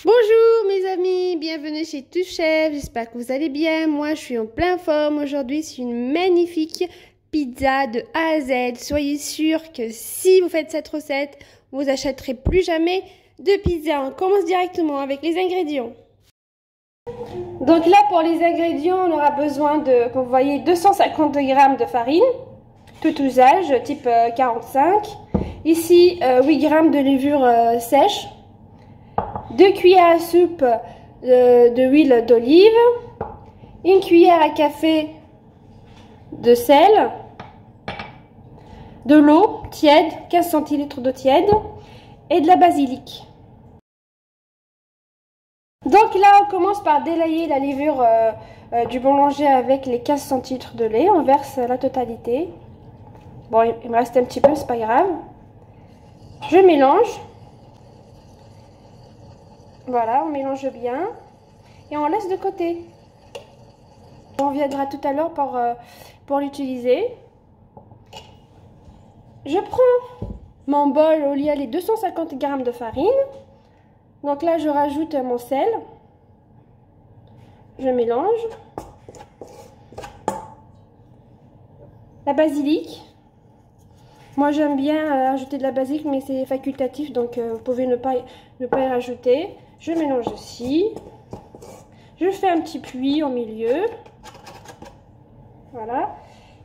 Bonjour mes amis, bienvenue chez Tout Chef, j'espère que vous allez bien. Moi je suis en pleine forme aujourd'hui, c'est une magnifique pizza de A à Z. Soyez sûrs que si vous faites cette recette, vous n'achèterez plus jamais de pizza. On commence directement avec les ingrédients. Donc là pour les ingrédients, on aura besoin de, comme vous voyez, 250 g de farine, tout usage, type 45. Ici 8 g de levure sèche. 2 cuillères à soupe d'huile d'olive, 1 cuillère à café de sel, de l'eau tiède, 15 centilitres d'eau tiède et de la basilic. Donc là on commence par délayer la levure du boulanger avec les 15 centilitres de lait, on verse la totalité. Bon, il me reste un petit peu, c'est pas grave. Je mélange. Voilà, on mélange bien et on laisse de côté. On reviendra tout à l'heure pour l'utiliser. Je prends mon bol où il y a les 250 g de farine. Donc là, je rajoute mon sel. Je mélange. La basilic. Moi, j'aime bien ajouter de la basilic, mais c'est facultatif, donc vous pouvez ne pas y rajouter. Je mélange aussi. Je fais un petit puits au milieu. Voilà.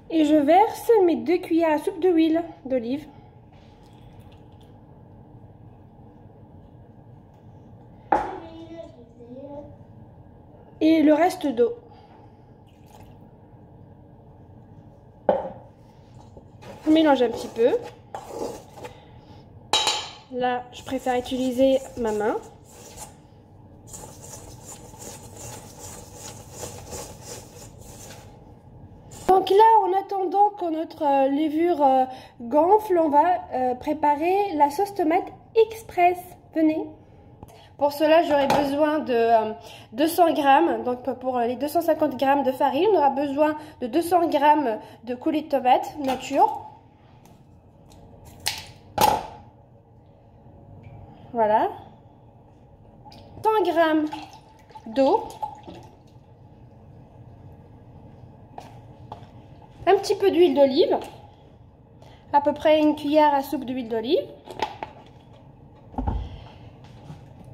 Et je verse mes 2 cuillères à soupe d'huile d'olive. Et le reste d'eau. Je mélange un petit peu. Là, je préfère utiliser ma main. Donc là, en attendant que notre levure gonfle, on va préparer la sauce tomate express. Venez. Pour cela, j'aurai besoin de 200 g. Donc pour les 250 g de farine, on aura besoin de 200 g de coulis de tomates nature. Voilà. 100 g d'eau. Un petit peu d'huile d'olive, à peu près 1 cuillère à soupe d'huile d'olive,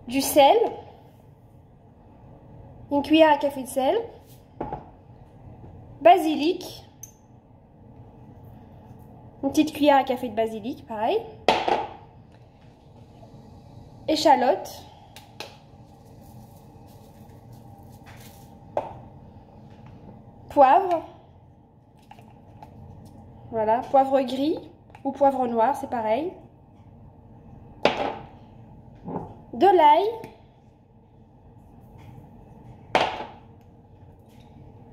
du sel, 1 cuillère à café de sel, basilic, une petite cuillère à café de basilic, pareil, échalote, poivre. Voilà, poivre gris ou poivre noir, c'est pareil. De l'ail.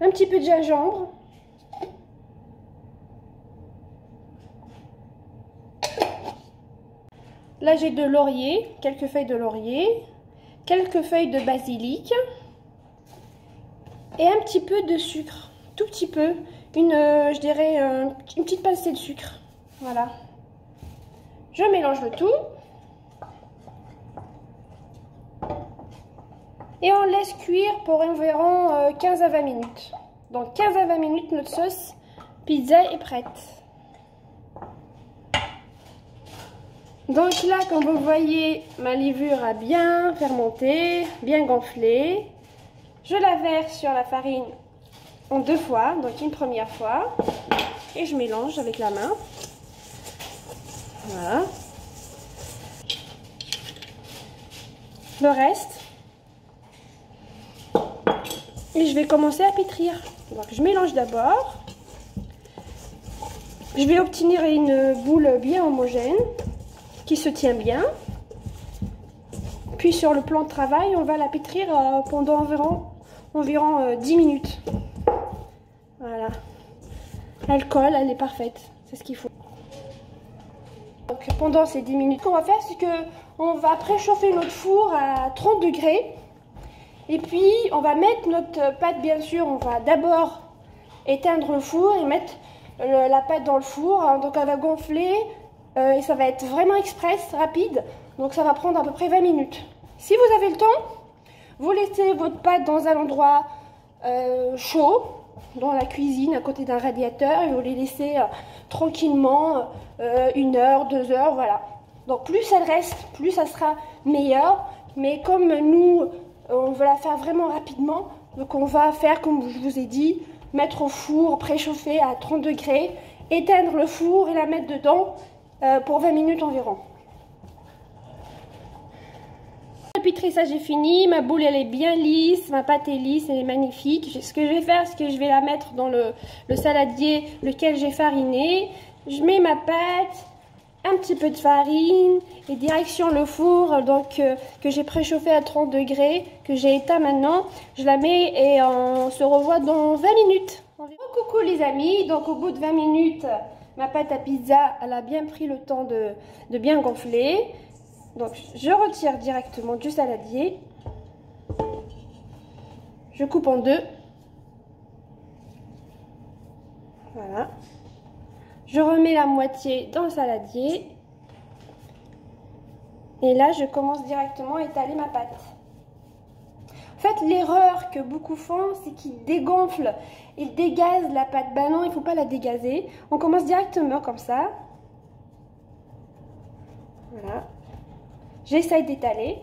Un petit peu de gingembre. Là, j'ai de laurier, quelques feuilles de laurier, quelques feuilles de basilic et un petit peu de sucre, tout petit peu. Je dirais une petite pincée de sucre. Voilà. Je mélange le tout. Et on laisse cuire pour environ 15 à 20 minutes. Donc 15 à 20 minutes, notre sauce pizza est prête. Donc là, comme vous voyez, ma levure a bien fermenté, bien gonflé. Je la verse sur la farine en 2 fois, donc une première fois, et je mélange avec la main. Voilà. Le reste. Et je vais commencer à pétrir. Donc je mélange d'abord. Je vais obtenir une boule bien homogène, qui se tient bien. Puis sur le plan de travail, on va la pétrir pendant environ 10 minutes. Voilà. Elle colle, elle est parfaite. C'est ce qu'il faut. Donc pendant ces 10 minutes, ce qu'on va faire, c'est qu'on va préchauffer notre four à 30 degrés. Et puis on va mettre notre pâte, bien sûr, on va d'abord éteindre le four et mettre la pâte dans le four. Donc elle va gonfler et ça va être vraiment express, rapide. Donc ça va prendre à peu près 20 minutes. Si vous avez le temps, vous laissez votre pâte dans un endroit chaud, dans la cuisine, à côté d'un radiateur, et vous les laissez tranquillement 1 heure, 2 heures, voilà. Donc plus elle reste, plus ça sera meilleur. Mais comme nous, on veut la faire vraiment rapidement, donc on va faire comme je vous ai dit, mettre au four préchauffé à 30 degrés, éteindre le four et la mettre dedans pour 20 minutes environ. Le pétrissage est fini, ma boule elle est bien lisse, ma pâte est lisse, elle est magnifique. Ce que je vais faire, c'est que je vais la mettre dans le saladier lequel j'ai fariné. Je mets ma pâte, un petit peu de farine et direction le four donc que j'ai préchauffé à 30 degrés, que j'ai éteint maintenant. Je la mets et on se revoit dans 20 minutes. Coucou les amis, donc au bout de 20 minutes, ma pâte à pizza, elle a bien pris le temps de bien gonfler. Donc je retire directement du saladier. Je coupe en deux. Voilà. Je remets la moitié dans le saladier. Et là, je commence directement à étaler ma pâte. En fait, l'erreur que beaucoup font, c'est qu'ils dégonflent, ils dégazent la pâte. Ben non, il ne faut pas la dégazer. On commence directement comme ça. Voilà. J'essaye d'étaler.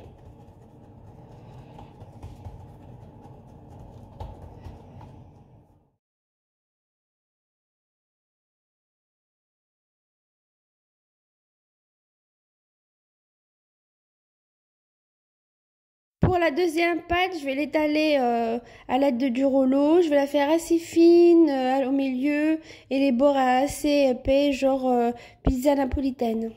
Pour la deuxième pâte, je vais l'étaler à l'aide du rouleau. Je vais la faire assez fine au milieu et les bords assez épais, genre pizza napolitaine.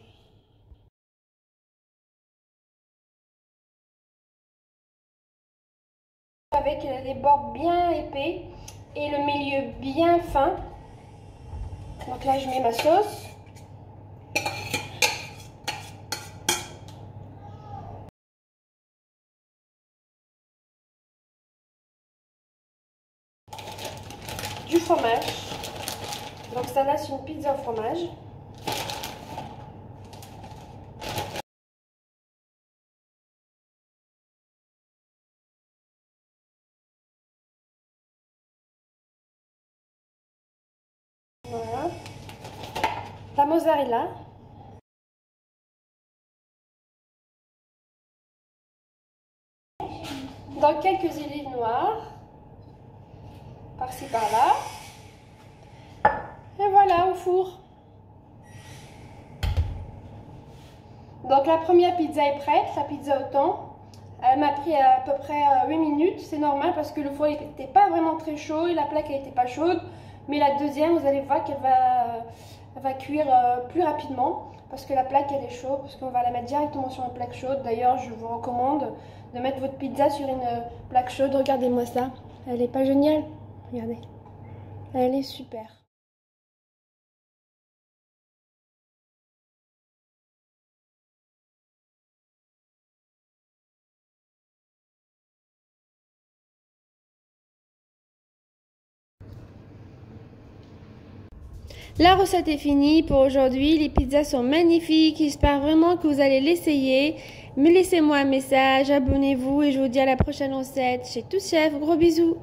Avec les bords bien épais et le milieu bien fin. Donc là, je mets ma sauce. Du fromage. Donc ça là, c'est une pizza au fromage. Voilà. La mozzarella. Donc quelques olives noires. Par-ci par-là. Et voilà, au four. Donc la première pizza est prête, la pizza au thon. Elle m'a pris à peu près 8 minutes, c'est normal parce que le four n'était pas vraiment très chaud et la plaque n'était pas chaude. Mais la deuxième, vous allez voir qu'elle va cuire plus rapidement parce que la plaque elle est chaude, parce qu'on va la mettre directement sur une plaque chaude. D'ailleurs, je vous recommande de mettre votre pizza sur une plaque chaude. Regardez-moi ça, elle n'est pas géniale? Regardez, elle est super. La recette est finie pour aujourd'hui. Les pizzas sont magnifiques. J'espère vraiment que vous allez l'essayer. Mais laissez-moi un message, abonnez-vous et je vous dis à la prochaine recette chez Tous Chef. Gros bisous.